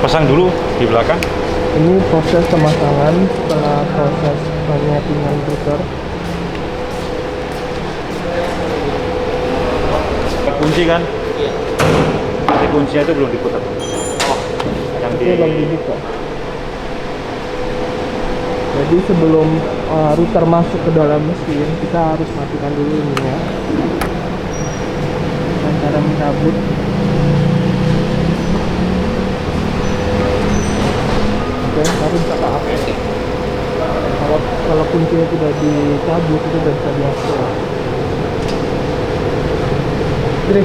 Pasang dulu di belakang. Ini proses pemasangan setelah proses penyetingan router. Kunci kan? Iya. Tapi kuncinya itu belum diputar. Oh, Yang di Itu belum dibuka. Jadi sebelum router masuk ke dalam mesin, kita harus matikan dulu ininya. Dan cara mencabut. Oke, harus kita aktif. Kalau kuncinya tidak dicabut, itu tidak bisa diakses. Jadi,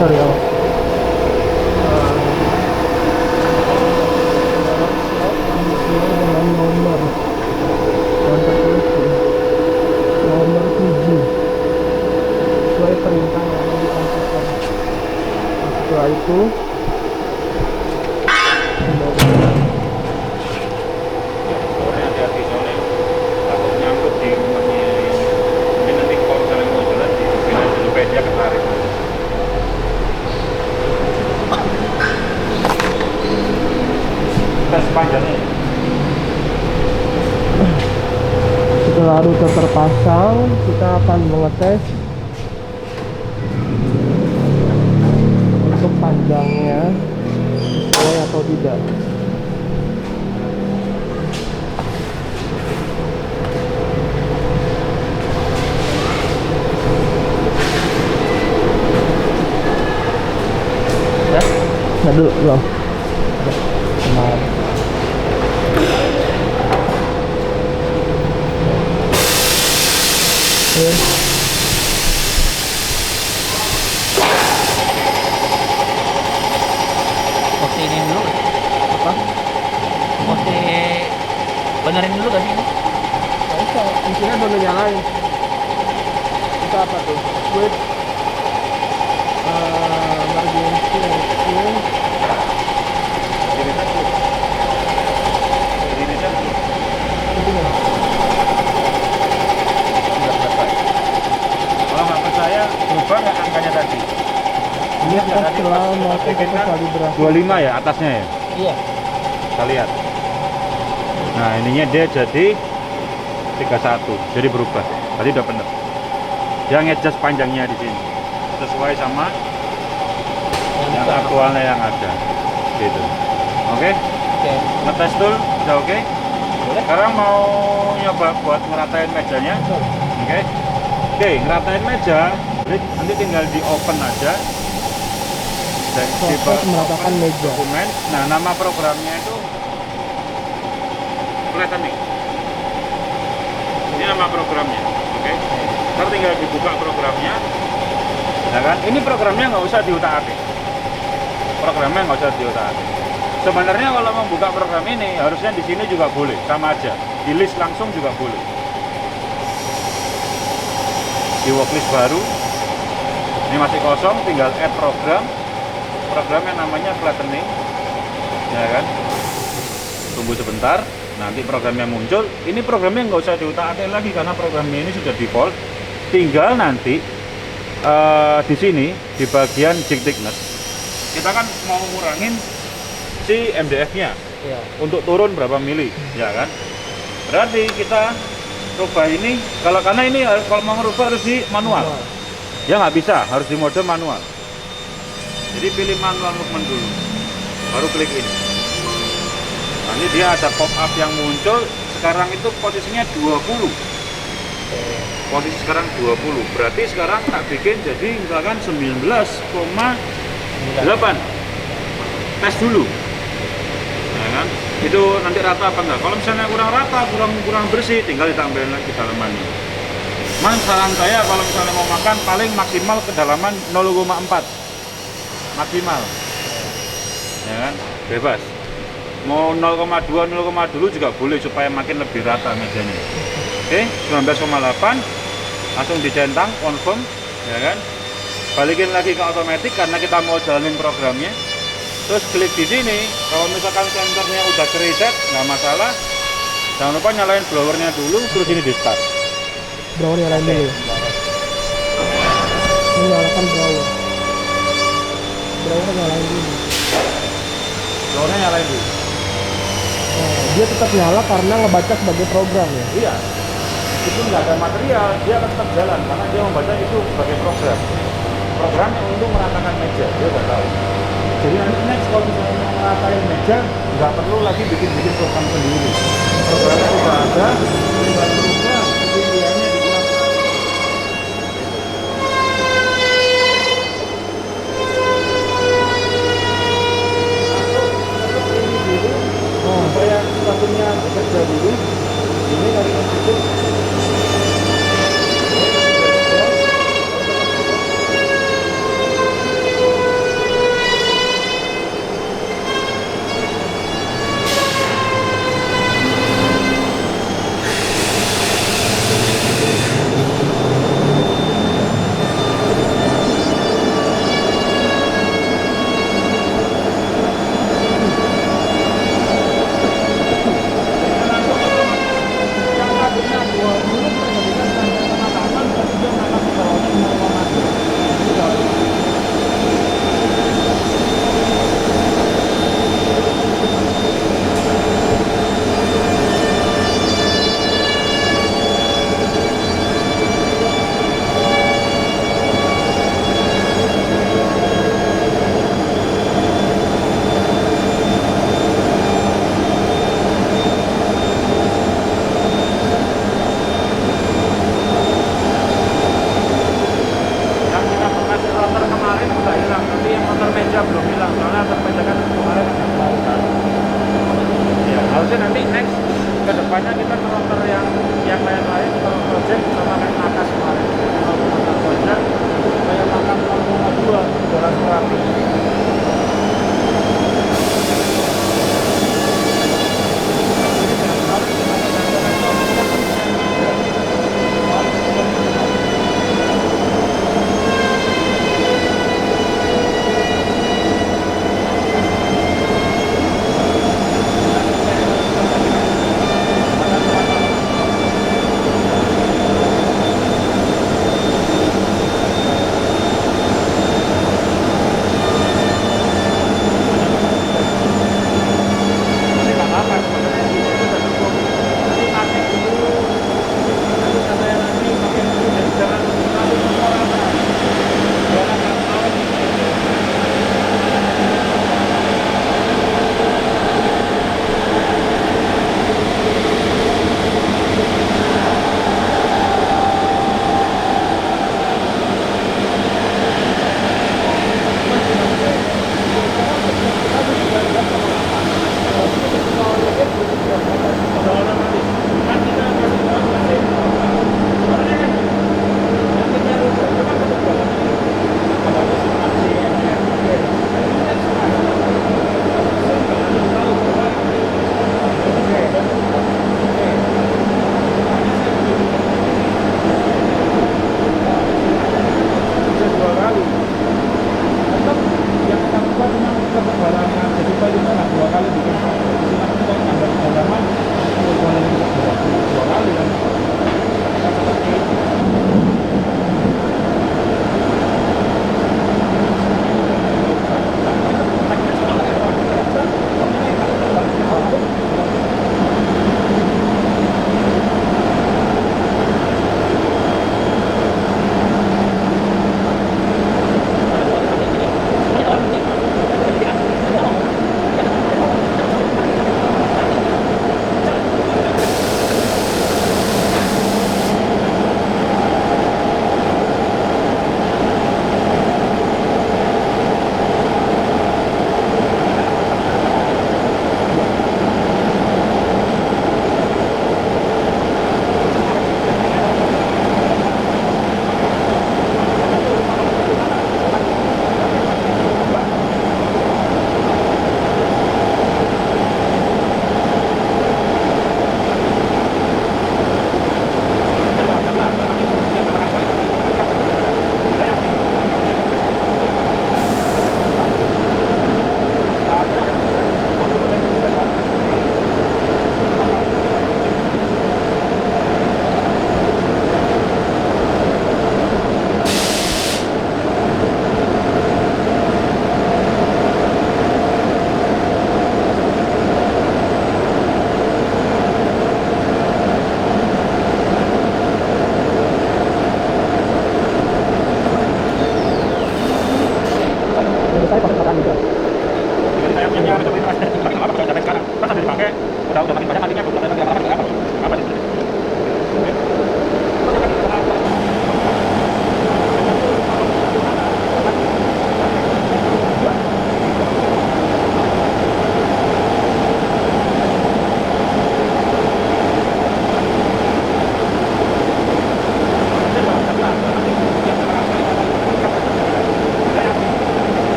sorry ya. Dengan nomor kontak telepon nomor 7 sesuai perintah yang disampaikan. Setelah itu Soalnya hati-hati soalnya takut nyangkut di rumahnya. Ini nanti kalau misalnya mau jalan di sini supaya dia ketarik. Tes panjangnya. setelah router terpasang, kita akan mengetes untuk panjangnya sesuai atau tidak. Ya, nah dulu belum. Kemarin. Oke. mesti ini dulu. Apa? Mesti benerin dulu gak sih ini? Nggak bisa, fungsinya baru nyalain. Kita apa tuh? Switch emergency exit. Ini satu. Ini satu. Itu nggak? Sudah selesai. Kalau nggak percaya, berubah nggak angkanya tadi? Lihat nggak tadi setelah pas melakukan bikin kan kalibrasi. 25 ya atasnya ya. Iya. Kita lihat. Nah ininya dia jadi 31, jadi berubah. Tadi udah bener. Dia nge-adjust panjangnya di sini sesuai sama yang aktualnya yang ada. Gitu. Oke? Oke. Ngetes dulu, udah oke? Boleh. Sekarang mau nyoba buat ngeratain mejanya. Oke? Oke, ngeratain meja. Jadi nanti tinggal di open aja. Dan di Proses meratakan meja. dokumen. Nah, nama programnya itu flattening. Ini nama programnya, oke? Ntar tinggal dibuka programnya, ya kan? Ini programnya nggak usah diutak-atik. Programnya nggak usah diutak-atik. Sebenarnya kalau membuka program ini harusnya di sini juga boleh, sama aja. Di list langsung juga boleh. Di worklist baru, ini masih kosong, tinggal add program. Programnya namanya flattening, ya kan? Tunggu sebentar, nanti programnya muncul. Ini programnya nggak usah diutak-atik lagi karena programnya ini sudah default. Tinggal nanti di sini di bagian jig thickness kita kan mau ngurangin si MDF-nya Iya. untuk turun berapa mili, ya kan? Berarti kita rubah ini karena ini kalau mau ngerubah harus di manual. Ya nggak bisa, harus di mode manual. Jadi pilih manual movement dulu, baru klik ini. Nanti dia ada pop up yang muncul. Sekarang itu posisinya 20. Posisi sekarang 20. Berarti sekarang tak bikin jadi misalkan 19,8. Tes dulu. Ya kan? Itu nanti rata apa enggak? Kalau misalnya kurang rata, kurang bersih, tinggal ditambahin lagi kedalamannya. Saran saya kalau misalnya mau makan paling maksimal kedalaman 0,4. Maksimal. Ya kan? Bebas. Mau 0,2 dulu juga boleh supaya makin lebih rata mejanya. Oke, 19,8 langsung dicentang confirm, ya kan? Balikin lagi ke otomatis karena kita mau jalanin programnya. Terus klik di sini, kalau misalkan senternya udah kereset nggak masalah, Jangan lupa nyalain blowernya dulu, terus ini di start. Blower nyalain dulu. Menyalakan blower. Blower nyalain dulu. Blowernya nyalain dulu. Nah, dia tetap nyala karena ngebaca sebagai program ya. Iya. Itu nggak ada material, dia akan tetap jalan karena dia membaca itu sebagai program. Programnya untuk meratakan meja, dia udah tahu. Jadi nanti next kalau misalnya mau meratain meja, nggak perlu lagi bikin program sendiri. Programnya sudah ada, tinggal berubah ketinggiannya dikurang. Supaya satunya bekerja dulu. Ini kali masuk.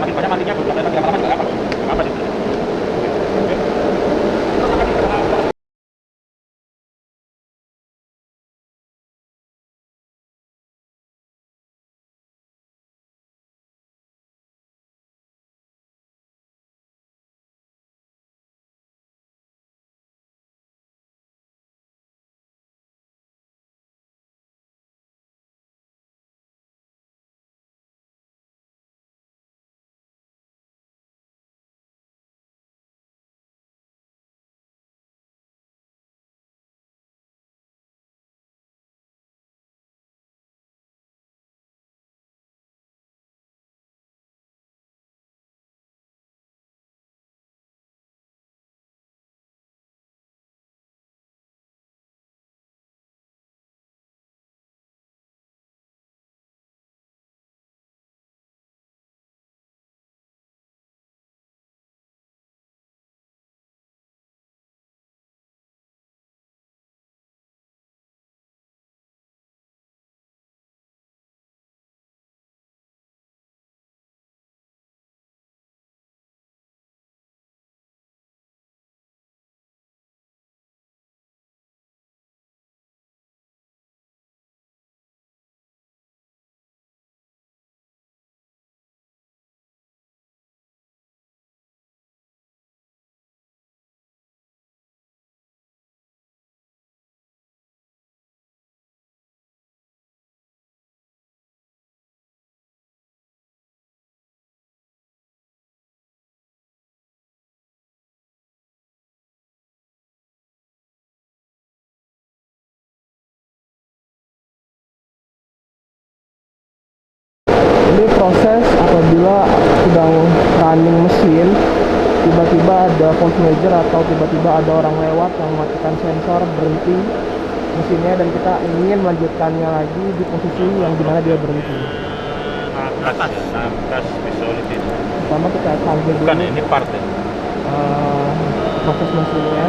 makin banyak matinya beberapa lama-lama juga apa? Apa sih? Oke. Terus akan kita Ini proses apabila sedang running mesin, tiba-tiba ada force major atau tiba-tiba ada orang lewat yang mematikan sensor, berhenti mesinnya dan kita ingin melanjutkannya lagi di posisi yang dimana dia berhenti. Nafas visuality. Pertama kita sambil dulu Bukan ini part ya. proses mesinnya.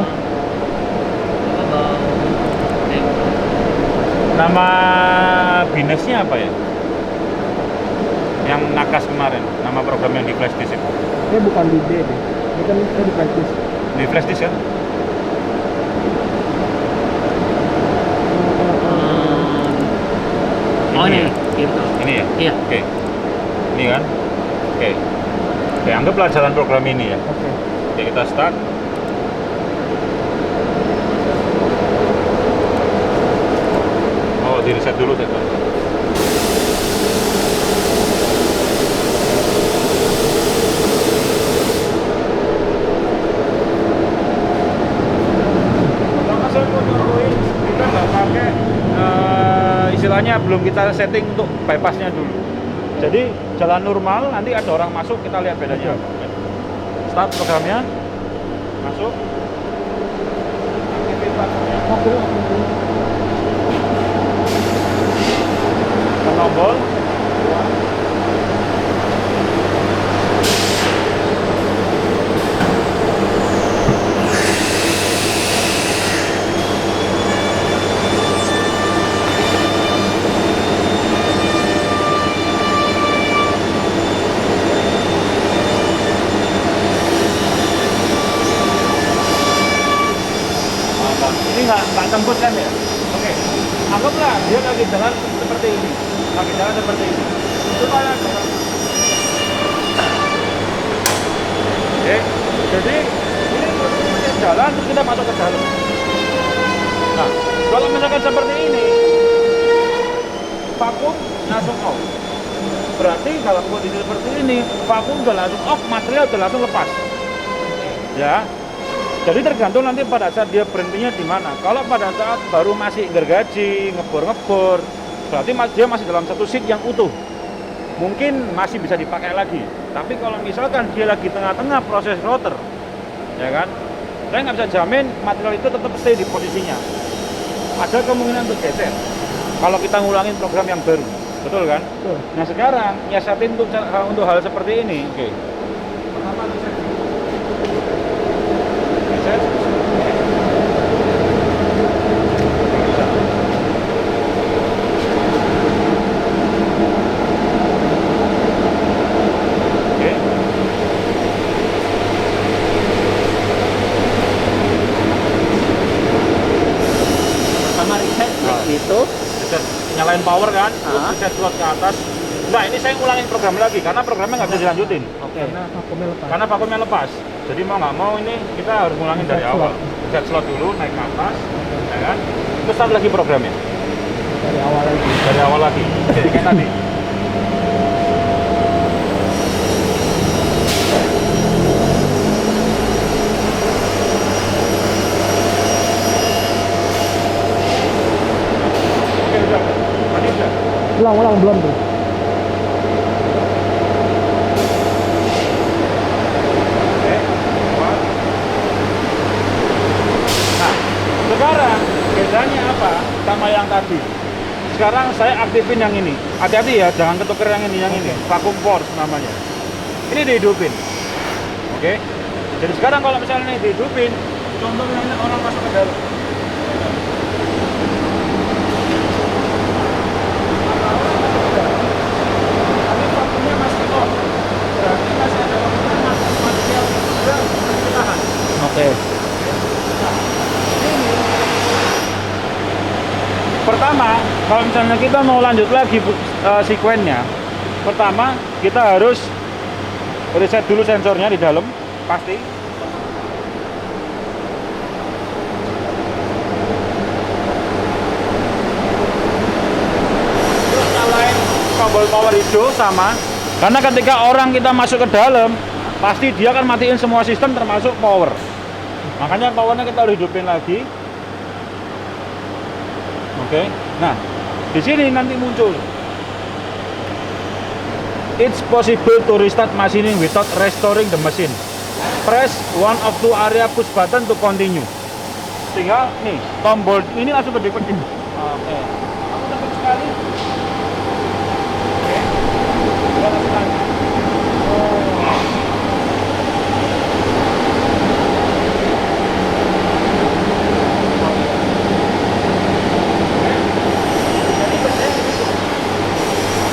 Nama binasnya apa ya? Yang nakas kemarin, nama program yang di flash disk itu. Ini bukan di D deh, ini kan kita di practice. Di flash disk kan? Oh ini, ya? gitu. Ini ya? Iya. Oke. Ini kan? Oke. Oke, anggaplah jalan program ini ya. Oke. Oke, kita start. Oh, di reset dulu saya. Pertama saya mau contohin, kita nggak pakai istilahnya belum kita setting untuk bypassnya dulu. Jadi jalan normal, nanti ada orang masuk, kita lihat bedanya. Start programnya, masuk. Aktifasinya. Tombol. Ini nggak tembus kan ya? Oke. Anggaplah dia lagi jalan seperti ini. Lagi jalan seperti ini. Supaya oke. Jadi ini posisi jalan terus kita masuk ke dalam. Nah, kalau misalkan seperti ini, vakum langsung off. Berarti dalam kondisi seperti ini, vakum udah langsung off, material udah langsung lepas. Ya. Jadi tergantung nanti pada saat dia berhentinya di mana. Kalau pada saat baru masih gergaji, ngebor-ngebor, berarti dia masih dalam satu seat yang utuh. Mungkin masih bisa dipakai lagi. Tapi kalau misalkan dia lagi tengah-tengah proses rotor, ya kan, saya nggak bisa jamin material itu tetap stay di posisinya. Ada kemungkinan untuk geser. Kalau kita ngulangin program yang baru, betul kan? Betul. Nah sekarang nyiasatin untuk hal seperti ini. Oke. Pertama reset. Reset. Oke. power kan, terus Ah. reset slot ke atas. Nah ini saya ngulangin program lagi karena programnya nggak bisa dilanjutin Oke. Karena vakumnya lepas. karena vakumnya lepas. Jadi mau nggak mau ini kita harus ngulangin dari Reset awal. slot. Reset slot dulu, naik ke atas, ya kan? Terus start lagi programnya Dari awal lagi. dari awal lagi. Oke, kayak tadi. Oke udah, tadi udah. Ulang belum tuh. Oke, kuat. Nah, sekarang bedanya apa sama yang tadi? Sekarang saya aktifin yang ini. Hati-hati ya, jangan ketuker yang ini. Vacuum force namanya. Ini dihidupin. Oke. Jadi sekarang kalau misalnya ini dihidupin, contohnya ini orang masuk ke dalam. Tapi vacuumnya masih on. Berarti masih ada kemungkinan material yang ditahan. Oke. Pertama, kalau misalnya kita mau lanjut lagi sekuennya, pertama kita harus reset dulu sensornya di dalam, pasti. Terus nyalain tombol power hijau sama, karena ketika orang kita masuk ke dalam, pasti dia akan matiin semua sistem termasuk power. Makanya powernya kita harus hidupin lagi. Oke, nah di sini nanti muncul. It's possible to restart machining without restoring the machine. Press one of two area push button to continue. Tinggal nih tombol ini langsung gede-gede. Oke. Aku dapat sekali. Oke, udah langsung lagi.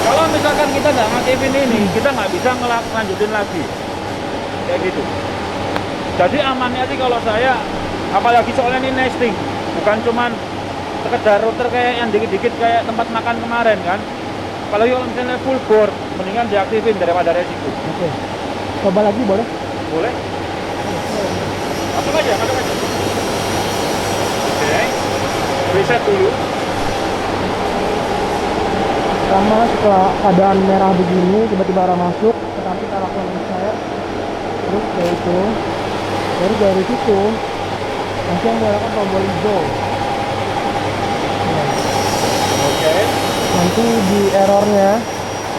Kalau misalkan kita nggak ngaktifin ini, kita nggak bisa ngelanjutin lagi. Kayak gitu. Jadi amannya sih kalau saya, apalagi soalnya ini nesting, bukan cuman sekedar router kayak yang dikit-dikit kayak tempat makan kemarin kan. Apalagi kalau misalnya full bore, mendingan diaktifin daripada resiko. Oke. Coba lagi boleh? Boleh? Masuk aja. Oke. Reset dulu. Sama setelah keadaan merah begini tiba-tiba orang masuk, tetapi kita lakukan reset, terus dari itu, baru dari situ langsung menggunakan tombol hijau. Nah, Oke. nanti di errornya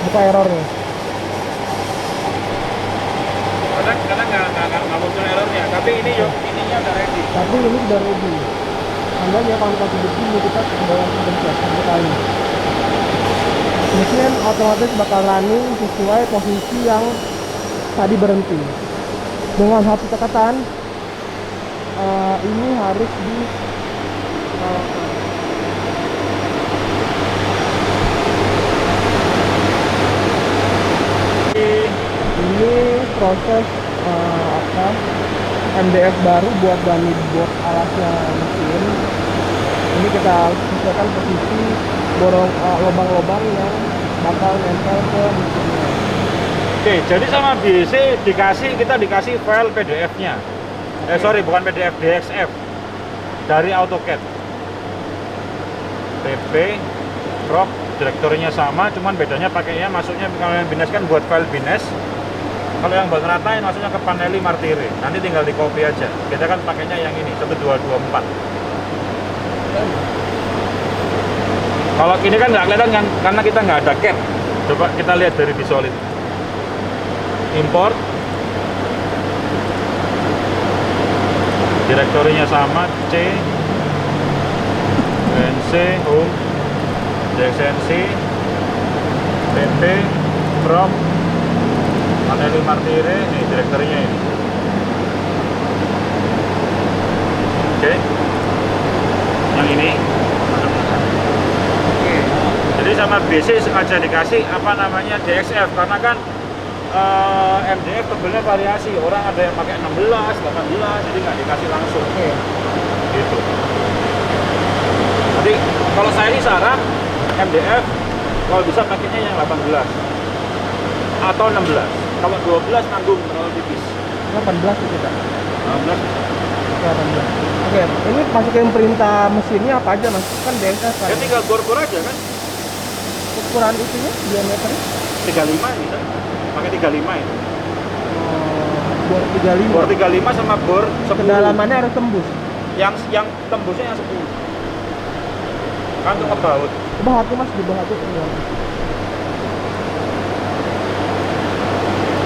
buka errornya. Kadang nggak muncul errornya, tapi ini ininya udah ready. Tapi ini sudah ready. Anda ya kalau kita begini kita sedang pencet satu kali. Mesin otomatis bakal running sesuai posisi yang tadi berhenti. Dengan satu catatan, ini harus di ini proses MDF baru buat dummy board alasnya mesin. Ini kita sesuaikan posisi lubang-lubang yang bakal nempel ke mesinnya. Oke, jadi sama BC kita dikasih file PDF-nya. Bukan PDF, DXF dari AutoCAD. PP, prop, direktorinya sama, cuman bedanya pakainya masuknya kalau yang Bines kan buat file Bines. Kalau yang buat ngeratain masuknya ke Paneli Martire. Nanti tinggal di copy aja. Kita kan pakainya yang ini 1224. Kalau ini kan nggak kelihatan kan karena kita nggak ada cap. Coba kita lihat dari visual itu. Import. Direktorinya sama, C, NC, Home, DXNC, PP, Prop, Paneli Martire, nih direktorinya ini. Oke. Yang ini. Jadi sama BC sengaja dikasih apa namanya DXF karena kan MDF tebelnya variasi, orang ada yang pakai 16, 18, jadi nggak dikasih langsung. Gitu. Jadi kalau saya ini saran MDF kalau bisa pakainya yang 18 atau 16. Kalau 12 nanggung terlalu tipis. 18 itu kita. 16 18. Oke, ini masukin perintah mesinnya apa aja mas? Kan DSF kan. ya tinggal bor-bor aja kan. Ukuran itunya diameternya? 35 bisa. Pakai 35 itu. Bor 35. Bor 35 sama bor 10. Kedalamannya harus tembus. Yang tembusnya yang 10. Kan untuk ngebaut. Coba hati mas, di bawah hati ini.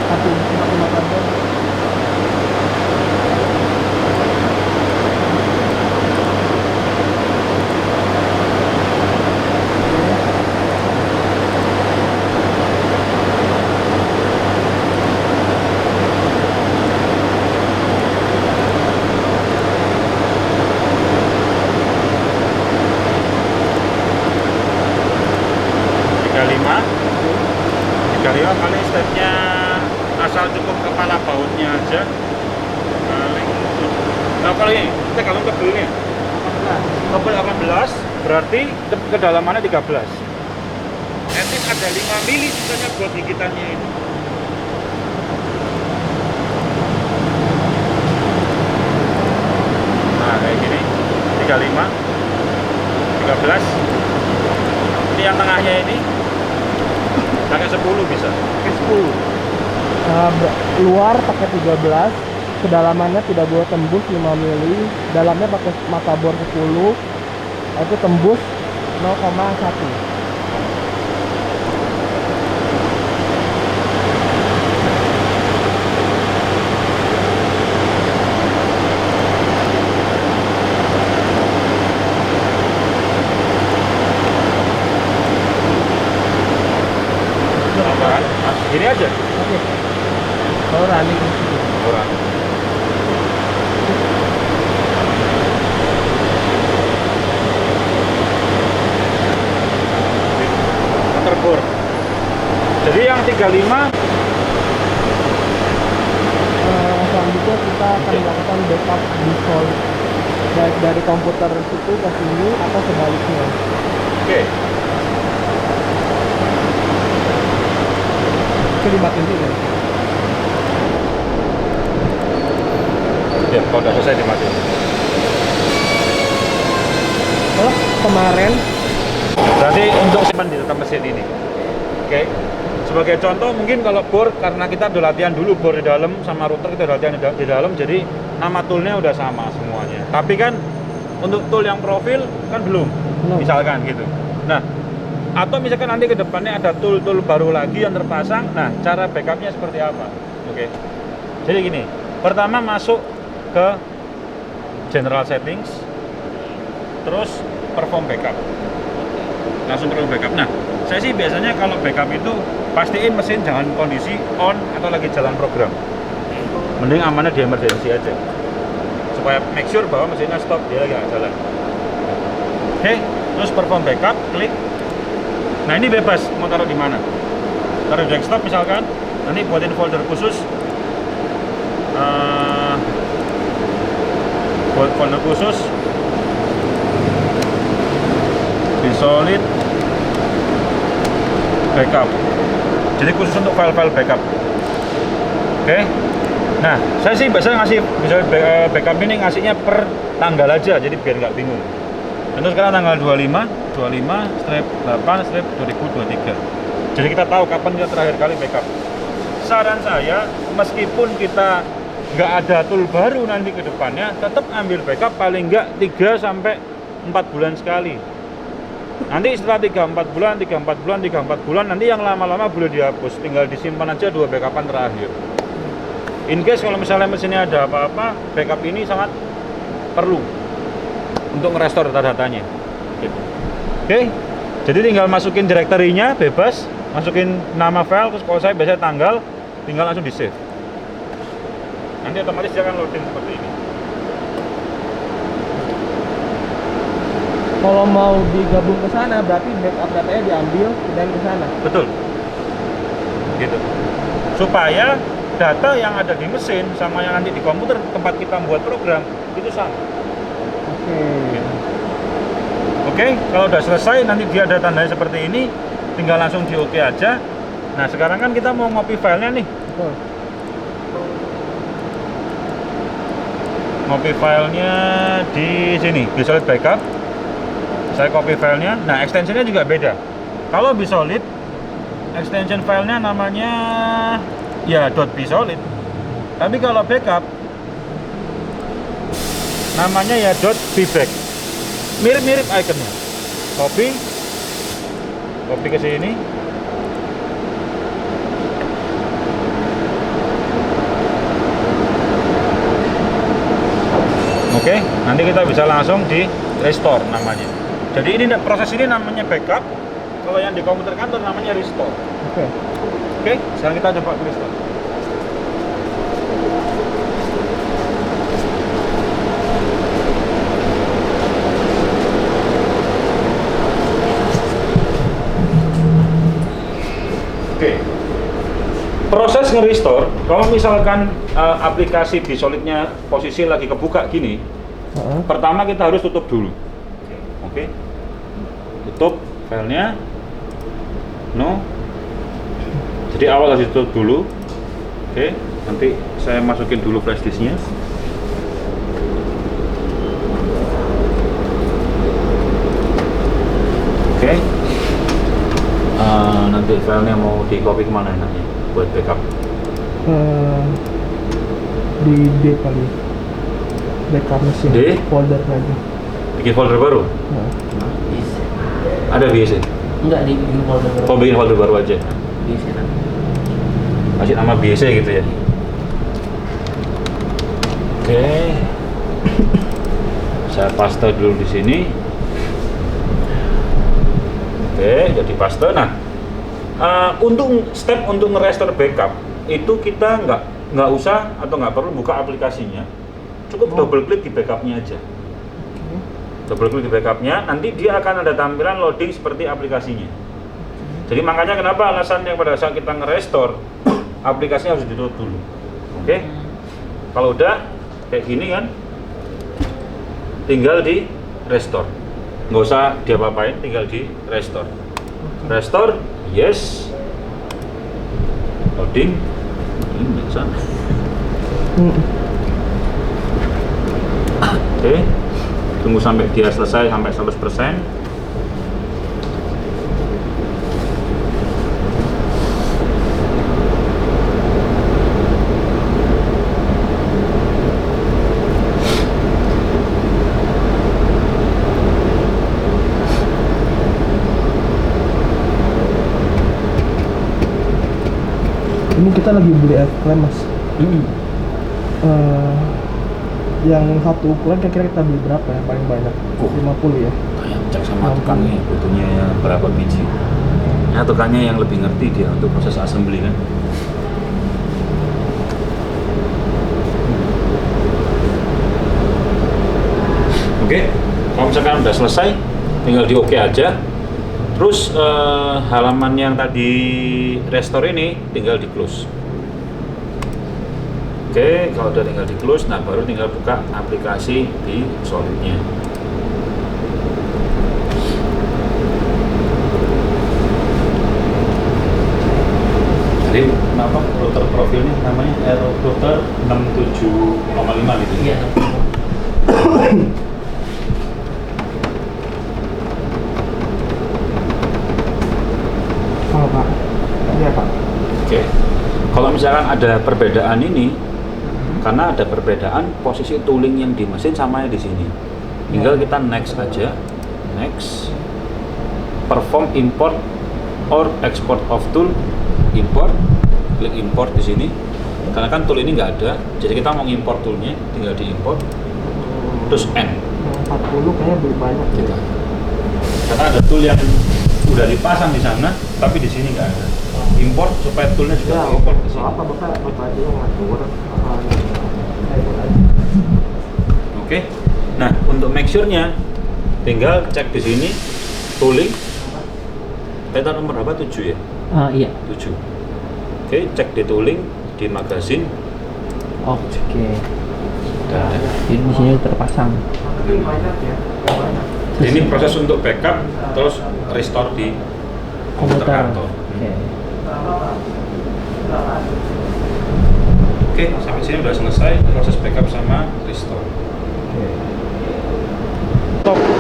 Hati makan dong. Paling stepnya asal cukup kepala bautnya aja paling. Nah kalau ini kita kalau tebelnya tebel 18 berarti kedalamannya 13. Etis ada 5 mili sisanya buat gigitannya ini. Nah kayak gini 35 13. Ini yang tengahnya ini pakai 10 bisa. Pakai 10. Luar pakai 13, kedalamannya tidak boleh tembus 5 mili, dalamnya pakai mata bor 10, itu tembus 0,1. Gini aja. Oke. Kalau running Kurang. Terbor. Jadi yang 35 selanjutnya kita akan melakukan backup default baik dari komputer situ ke sini atau sebaliknya. Oke. Itu dimatiin sini. Ya, kalau udah selesai dimatiin. Oh, kemarin Berarti untuk simpan di dalam mesin ini. Oke. Sebagai contoh mungkin kalau bor, karena kita udah latihan dulu bor di dalam sama router kita udah latihan di dalam, jadi nama toolnya udah sama semuanya. Tapi kan untuk tool yang profil kan belum. Misalkan gitu. Nah, atau misalkan nanti ke depannya ada tool-tool baru lagi yang terpasang. Nah, cara backupnya seperti apa? Oke. Jadi gini, pertama masuk ke general settings, terus perform backup. Langsung perform backup. Nah, saya sih biasanya kalau backup itu pastiin mesin jangan kondisi on atau lagi jalan program. Mending amannya di emergency aja. Supaya make sure bahwa mesinnya stop, dia lagi nggak jalan. Oke, terus perform backup, klik. Nah ini bebas mau taruh di mana. Taruh di desktop misalkan, nanti buatin folder khusus. Buat folder khusus di solid backup. Jadi khusus untuk file-file backup. Oke. Nah, saya sih biasanya ngasih bisa backup ini ngasihnya per tanggal aja, jadi biar nggak bingung. Tentu sekarang tanggal 25/8/2023. Jadi kita tahu kapan kita terakhir kali backup. Saran saya, meskipun kita nggak ada tool baru nanti ke depannya, tetap ambil backup paling nggak 3-4 bulan sekali. Nanti setelah 3-4 bulan, nanti yang lama-lama boleh dihapus, tinggal disimpan aja 2 backupan terakhir. In case kalau misalnya mesinnya ada apa-apa, backup ini sangat perlu untuk nge-restore data-datanya. Gitu. Oke, jadi tinggal masukin directory-nya bebas, masukin nama file, terus kalau saya biasanya tanggal, tinggal langsung di save. Nanti otomatis dia akan loading seperti ini. kalau mau digabung ke sana berarti backup datanya diambil dan ke sana. Betul. Gitu. Supaya data yang ada di mesin sama yang nanti di komputer tempat kita membuat program itu sama. Oke. Gitu. Oke. Oke, kalau udah selesai nanti dia ada tandanya seperti ini, tinggal langsung di oke aja. Nah sekarang kan kita mau ngopi filenya nih. Betul. Ngopi filenya di sini, Bsolid Backup. Saya copy filenya. Nah extensionnya juga beda. Kalau Bsolid, extension filenya namanya ya .bsolid. Tapi kalau backup namanya ya .bback. Mirip-mirip ikonnya. Copy ke sini. Oke, nanti kita bisa langsung di restore namanya. Jadi ini proses ini namanya backup. Kalau yang di komputer kantor namanya restore. Oke, sekarang kita coba restore. Oke. Proses nge-restore, kalau misalkan aplikasi Bsolidnya posisi lagi kebuka gini, pertama kita harus tutup dulu. Oke. Tutup filenya. No. Jadi awal harus ditutup dulu. Oke, nanti saya masukin dulu flash disknya. Oke. Nanti filenya mau di copy kemana enaknya buat backup? Di D kali. Backup mesin. D? Folder aja. Bikin folder baru? Nah. Bisa. Ada biasa? Enggak dibikin folder baru. Oh, bikin folder baru aja? Bisa kan. Kasih nama biasa gitu ya? Oke. Saya paste dulu di sini. Oke, jadi paste. Nah, untuk step untuk nge-restore backup itu kita nggak usah atau nggak perlu buka aplikasinya, cukup double klik di backupnya aja. Double klik di backupnya, nanti dia akan ada tampilan loading seperti aplikasinya. Jadi makanya kenapa alasannya pada saat kita nge-restore aplikasinya harus ditutup dulu. Oke? Kalau udah kayak gini kan, tinggal di restore. Nggak usah diapa-apain, tinggal di restore. Restore, yes. Loading, ini bisa. Oke, tunggu sampai dia selesai sampai 100%. Ini kita lagi beli airframe mas. Yang satu ukuran kira-kira kita beli berapa ya paling banyak? 50 ya? Kayak cek sama tukangnya butuhnya ya berapa biji. Ya tukangnya yang lebih ngerti dia untuk proses assembly kan. Oke, kalau misalkan udah selesai, tinggal di oke aja. Terus halaman yang tadi restore ini tinggal di close. Oke, kalau udah tinggal di close, nah baru tinggal buka aplikasi di Solidnya. Jadi apa router profilnya namanya router 67,5 gitu. Iya. Oh pak. Iya pak. Oke. Kalau misalkan ada perbedaan ini, karena ada perbedaan posisi tooling yang di mesin sama yang di sini, tinggal kita next aja, next, perform import or export of tool, import, klik import di sini. Karena kan tool ini nggak ada, jadi kita mau import toolnya, tinggal diimport, terus N. Yang 40 kayaknya beli banyak. Gitu. Karena ada tool yang udah dipasang di sana, tapi di sini nggak ada. Import supaya toolnya juga import ke sini. Apa bapak aja yang ngatur? Oke. Nah, untuk make sure-nya tinggal cek di sini tooling. Kita nomor berapa? 7 ya? Iya. 7. Oke, cek di tooling di magazine. Oke. Jadi di sini terpasang. Tapi banyak ya. Banyak. Ini proses untuk backup, terus restore di komputer kantor. Oke. Oke, sampai sini udah selesai proses backup sama restore.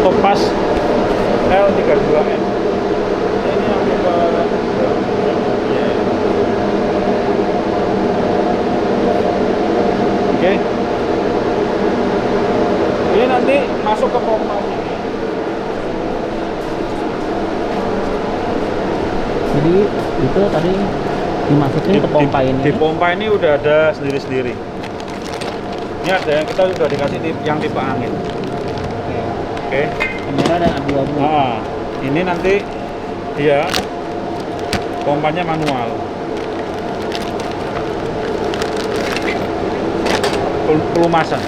Topaz L32N. Ini yang tipe Oke. Ini nanti masuk ke pompa ini. Jadi itu tadi dimasukin ke pompa ini. Di pompa ini udah ada sendiri-sendiri. Ini ada yang kita udah dikasih yang tipe angin. Oke. Merah dan abu-abu. Nah, ini nanti dia pompanya manual. Pelumasan.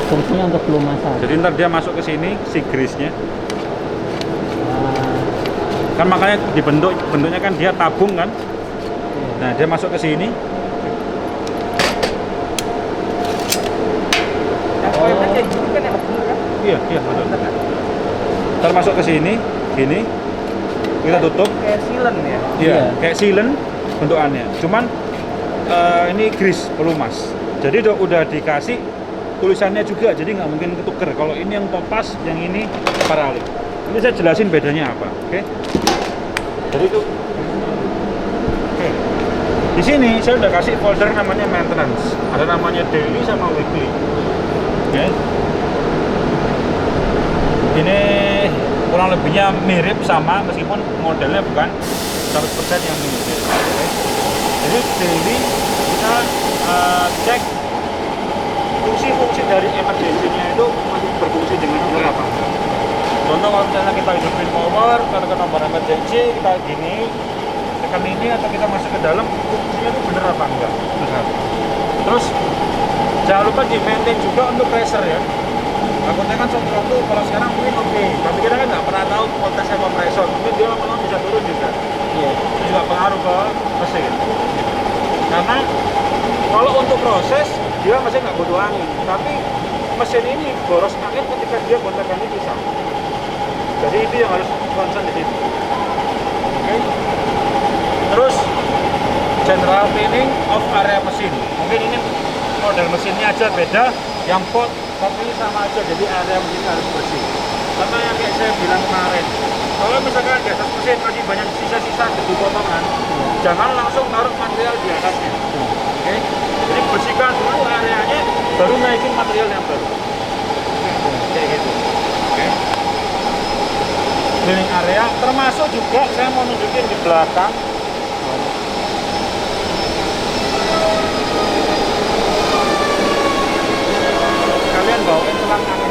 Fungsinya untuk pelumasan. Jadi ntar dia masuk ke sini si grease-nya. Nah, Kan makanya bentuknya kan dia tabung kan. Nah, dia masuk ke sini. Iya, betul. Ntar masuk ke sini, gini. Kita tutup. Kayak silen ya. Iya, kayak sealant bentukannya. Cuman ini grease pelumas. Jadi udah dikasih tulisannya juga, jadi nggak mungkin ketuker. Kalau ini yang Topaz, yang ini Paralik. Ini saya jelasin bedanya apa, oke? Jadi itu. Oke. Di sini saya udah kasih folder namanya maintenance. Ada namanya daily sama weekly. Oke. Ini kurang lebihnya mirip sama meskipun modelnya bukan 100% yang mirip. Oke. Jadi daily kita cek fungsi-fungsi dari emergency-nya itu masih berfungsi dengan benar apa. Contoh kalau misalnya kita hidupin power, kita nomor emergency, kita gini, tekan ini atau kita masuk ke dalam, fungsinya itu benar apa enggak. Terus jangan lupa di maintain juga untuk pressure ya. Takutnya kan suatu kalau sekarang mungkin oke, tapi kita kan nggak pernah tahu voltage sama pressure, mungkin dia lama-lama bisa turun juga. iya. Itu juga pengaruh ke mesin. Karena kalau untuk proses dia mesin nggak butuh angin, tapi mesin ini boros angin ketika dia kontakannya pisah. Jadi itu yang harus concern di situ. Oke. Terus general cleaning of area mesin. Mungkin ini model mesinnya aja beda, yang pot ini sama aja, jadi area mesin harus bersih. Sama yang kayak saya bilang kemarin, kalau misalkan di atas mesin masih banyak sisa-sisa debu potongan, jangan langsung taruh material di atasnya. Oke, jadi bersihkan dulu areanya, baru naikin material yang baru. Kayak gitu. Oke. Cleaning area, termasuk juga saya mau nunjukin di belakang. Kalian bawain selang angin.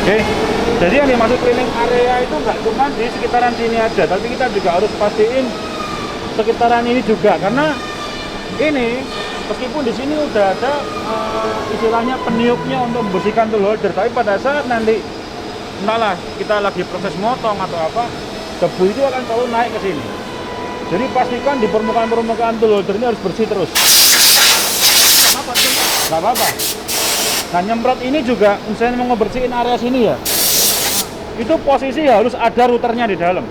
Oke, jadi yang dimaksud cleaning area itu nggak cuma di sekitaran sini aja, tapi kita juga harus pastiin sekitaran ini juga, karena ini meskipun di sini udah ada istilahnya peniupnya untuk membersihkan tool holder, tapi pada saat nanti entahlah kita lagi proses motong atau apa, debu itu akan selalu naik ke sini. Jadi pastikan di permukaan tool holder ini harus bersih terus. Nggak apa-apa. Nah, nyemprot ini juga misalnya mau ngebersihin area sini ya, itu posisi harus ada routernya di dalam.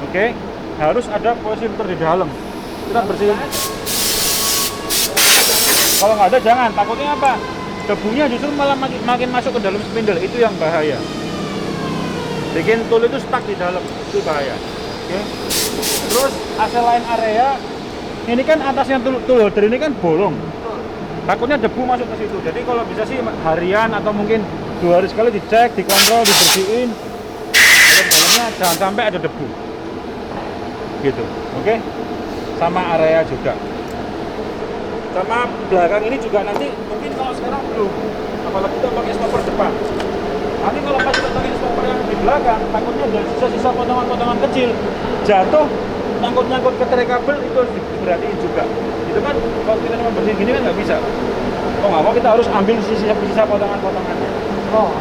Oke, harus ada posisi router di dalam. Kita bersihin. Kalau nggak ada jangan, takutnya apa? Debunya justru malah makin masuk ke dalam spindle, itu yang bahaya. Bikin tool itu stuck di dalam, itu bahaya. Oke. Terus asal lain area, ini kan atasnya tool holder ini kan bolong. Takutnya debu masuk ke situ. Jadi kalau bisa sih harian atau mungkin 2 hari sekali dicek, dikontrol, dibersihin. Dalamnya jangan sampai ada debu. Gitu. Oke? Sama area juga. Sama belakang ini juga nanti mungkin kalau sekarang belum. Apalagi kita pakai stopper depan. Nanti kalau pas kita pakai stopper yang di belakang, takutnya ada sisa-sisa potongan-potongan kecil jatuh nyangkut ke tray kabel itu harus diperhatiin juga. Itu kan kalau kita cuma bersihin gini kan nggak bisa. Oh nggak mau, kita harus ambil sisa potongan-potongannya. Oh,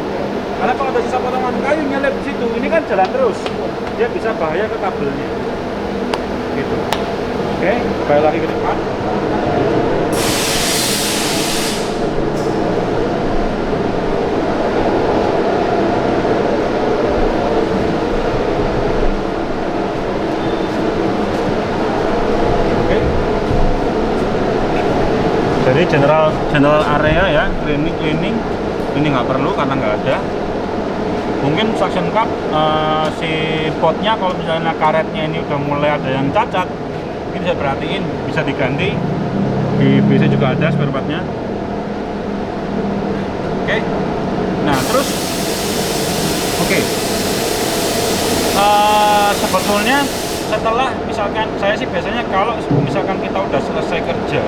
Karena kalau ada sisa potongan kayu nyelip di situ, ini kan jalan terus. Dia bisa bahaya ke kabelnya. Gitu. Oke, balik lagi ke depan. Jadi general area ya, cleaning ini nggak perlu karena nggak ada. Mungkin suction cup si potnya kalau misalnya karetnya ini udah mulai ada yang cacat, mungkin bisa perhatiin, bisa diganti. Di BC juga ada spare partnya. Oke. Nah terus, oke. Sebetulnya setelah misalkan saya sih biasanya kalau misalkan kita udah selesai kerja,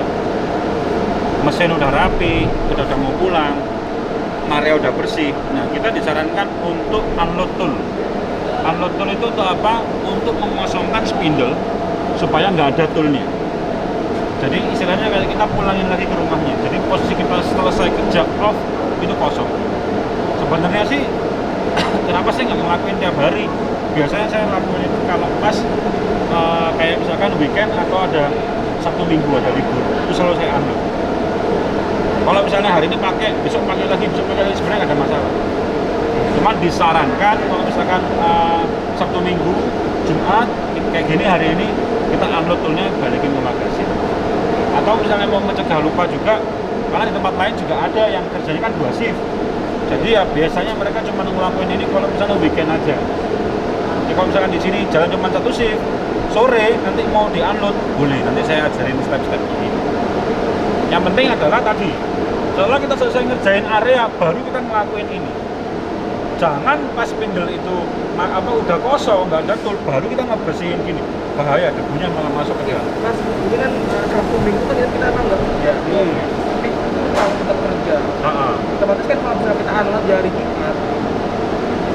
mesin udah rapi, kita udah mau pulang, area udah bersih. Nah, kita disarankan untuk unload tool. Unload tool itu untuk apa? Untuk mengosongkan spindle supaya nggak ada toolnya. Jadi istilahnya kayak kita pulangin lagi ke rumahnya. Jadi posisi kita selesai kerja off itu kosong. Sebenarnya sih kenapa sih nggak ngelakuin tiap hari? Biasanya saya lakuin itu kalau pas kayak misalkan weekend atau ada Sabtu Minggu ada libur, itu selalu saya unload. Kalau misalnya hari ini pakai, besok pakai lagi, sebenarnya nggak ada masalah. Cuman disarankan kalau misalkan Sabtu Minggu, Jumat, kayak gini hari ini kita unload toolnya balikin ke magasin. Atau misalnya mau mencegah lupa juga, karena di tempat lain juga ada yang kerjanya kan 2 shift. Jadi ya biasanya mereka cuma ngelakuin ini kalau misalnya weekend aja. Jadi kalau misalkan di sini jalan cuma 1 shift, sore nanti mau di unload boleh. Nanti saya ajarin step-step ini. Yang penting adalah tadi, setelah kita selesai ngerjain area, baru kita ngelakuin ini. Jangan pas spindle itu udah kosong, nggak ada tool, baru kita ngebersihin gini. Bahaya, debunya malah masuk ke dalam. Mas, ini kan Sabtu Minggu kan kita emang nggak kerja. Tapi kalau kita kerja, otomatis kan kalau misalnya kita unload di hari Jumat,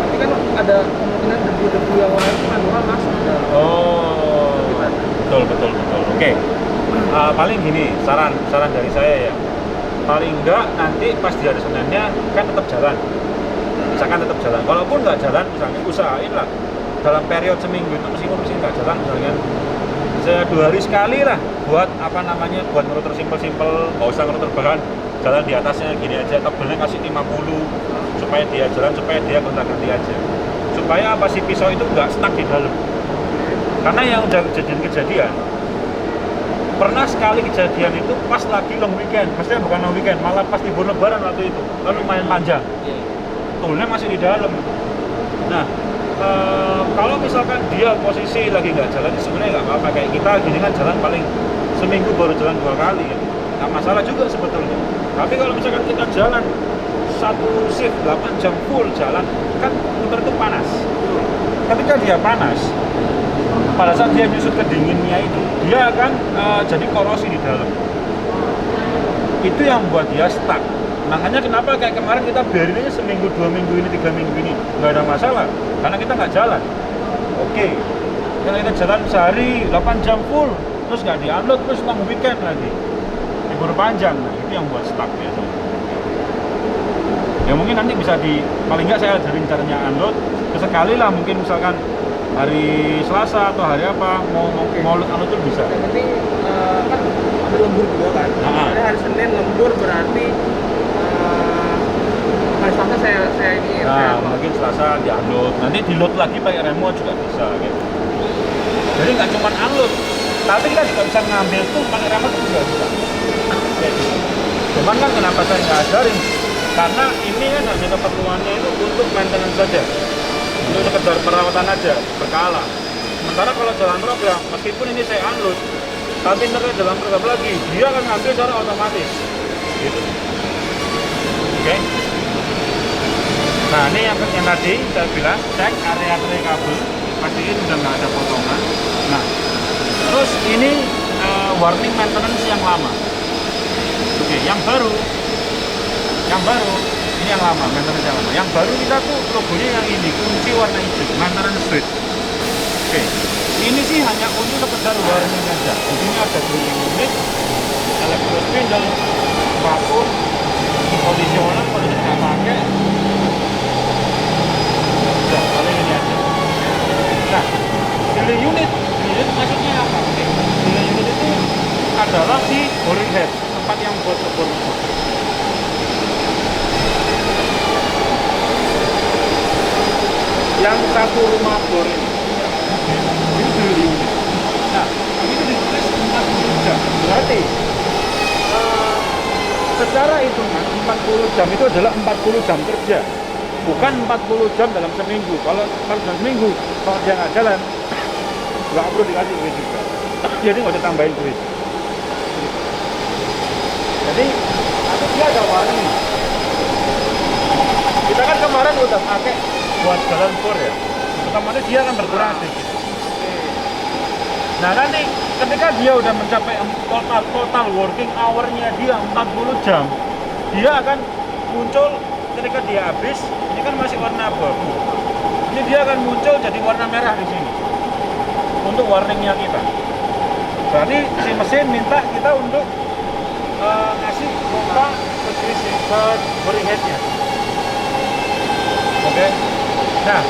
tapi kan ada kemungkinan debu-debu yang lain manual masuk ke dalam. Oh, betul. Oke. Paling gini, saran dari saya ya. Paling enggak nanti pas di hari Seninnya kan tetap jalan. Misalkan tetap jalan. Walaupun nggak jalan, misalnya usahain lah dalam periode seminggu itu meskipun nggak jalan, misalnya saya 2 hari sekali lah buat buat ngerotor simpel, nggak usah ngerotor bahan, jalan di atasnya gini aja, tebelnya kasih 50 supaya dia jalan, supaya dia gonta-ganti aja, supaya si pisau itu nggak stuck di dalam. Karena yang udah kejadian pernah sekali kejadian itu pas lagi long weekend, maksudnya bukan long weekend, malah pas libur lebaran waktu itu, lalu lumayan panjang, toolnya masih di dalam. Nah, kalau misalkan dia posisi lagi nggak jalan, sebenarnya nggak apa-apa. Kayak kita gini kan jalan paling seminggu baru jalan 2 kali, ya. Nggak masalah juga sebetulnya. Tapi kalau misalkan kita jalan 1 shift 8 jam full jalan, kan motor itu panas. Ketika dia panas, pada saat dia menyusut ke dinginnya itu, dia akan jadi korosi di dalam. Itu yang buat dia stuck. Makanya kenapa kayak kemarin kita biarin aja seminggu, 2 minggu ini, 3 minggu ini, nggak ada masalah, karena kita nggak jalan. Oke, kalau kita jalan sehari 8 jam full, terus nggak di-unload, terus long weekend lagi, libur panjang, nah itu yang buat stuck biasanya. Ya mungkin nanti bisa paling nggak saya ajarin caranya unload, sesekali lah mungkin misalkan hari Selasa atau hari apa mau unload tuh bisa. Yang penting kan ada lembur juga kan. Ada hari Senin lembur berarti hari Selasa saya ini. Mungkin Selasa di unload, nanti di load lagi pakai remote juga bisa gitu. Jadi nggak cuma unload, tapi kita juga bisa ngambil tuh pakai remote juga bisa. Cuman kan kenapa saya nggak ajarin? Karena ini kan hanya keperluannya itu untuk maintenance saja, untuk sekedar perawatan aja, berkala. Sementara kalau jalan program, meskipun ini saya unload, tapi nanti jalan program lagi, dia akan ngambil secara otomatis, gitu. Oke. Nah ini yang tadi saya bilang, cek area tray kabel, pastiin udah nggak ada potongan. Nah, terus ini warning maintenance yang lama. Oke, yang baru ini yang lama, maintenance yang lama. Yang baru kita tuh logonya yang ini, kunci warna hijau, maintenance switch. Oke, Oke. Ini sih hanya untuk sekedar warning aja. Di sini ada drilling unit, elektro spindle, vakum, kondisioner nggak pakai. Udah, paling ini aja. Nah, drilling unit maksudnya apa? Drilling unit itu adalah si boring head, tempat yang buat ngebor. Yang satu rumah bor ini drilling unit. Nah, ini ditulis 40 jam. Berarti secara hitungan 40 jam itu adalah 40 jam kerja, bukan 40 jam dalam seminggu. Kalau dalam seminggu, kalau dia nggak jalan, nggak perlu dikasih duit juga. Jadi nggak usah tambahin duit. Jadi nanti dia ada warning. Kita kan kemarin udah pakai buat jalan bor ya, otomatis dia akan berkurang sedikit. Nah nanti ketika dia udah mencapai total working hour-nya dia 40 jam, dia akan muncul ketika dia habis. Ini kan masih warna abu-abu. Ini dia akan muncul jadi warna merah di sini untuk warningnya kita. Berarti si mesin minta kita untuk ngasih pompa ke boring head-nya. Oke. Nah,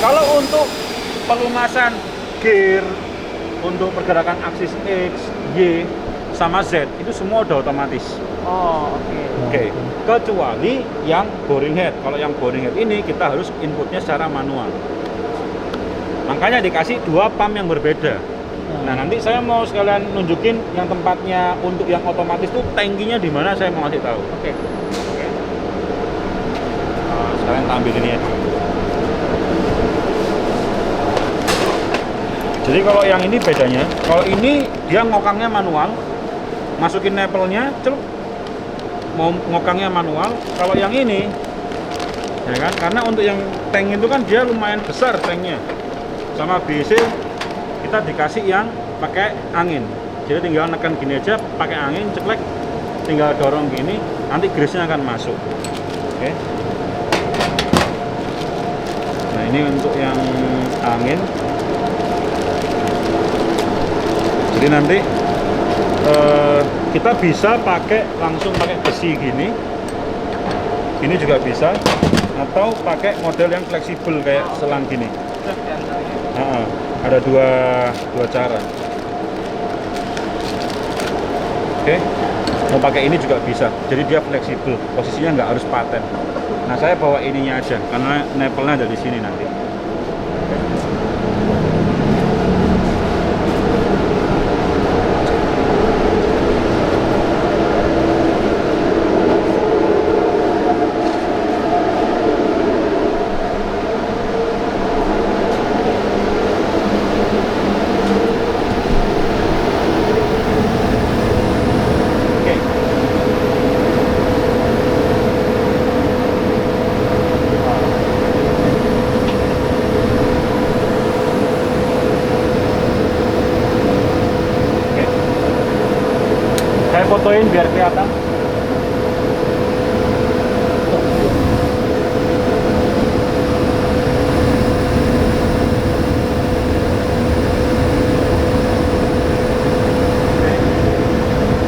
kalau untuk pelumasan gear, untuk pergerakan aksis X, Y, sama Z itu semua udah otomatis. Oh, oke. Oke. Kecuali yang boring head. Kalau yang boring head ini kita harus inputnya secara manual. Makanya dikasih dua pump yang berbeda. Nah, nanti saya mau sekalian nunjukin yang tempatnya untuk yang otomatis tuh tangkinya di mana, saya mau kasih tahu. Oke. Oke. Sekarang kita ambil ini aja. Jadi kalau yang ini bedanya, kalau ini dia ngokangnya manual, masukin nepelnya, celup, mau ngokangnya manual. Kalau yang ini, ya kan, karena untuk yang tank itu kan dia lumayan besar tanknya, sama BC kita dikasih yang pakai angin. Jadi tinggal nekan gini aja, pakai angin, ceklek, tinggal dorong gini, nanti grease-nya akan masuk. Oke. Nah ini untuk yang angin. Jadi nanti kita bisa pakai langsung pakai besi gini juga bisa, atau pakai model yang fleksibel kayak selang gini. Ada dua cara. Oke, mau pakai ini juga bisa. Jadi dia fleksibel, posisinya nggak harus paten. Nah saya bawa ininya aja karena nepelnya ada di sini nanti. Fotoin biar kelihatan.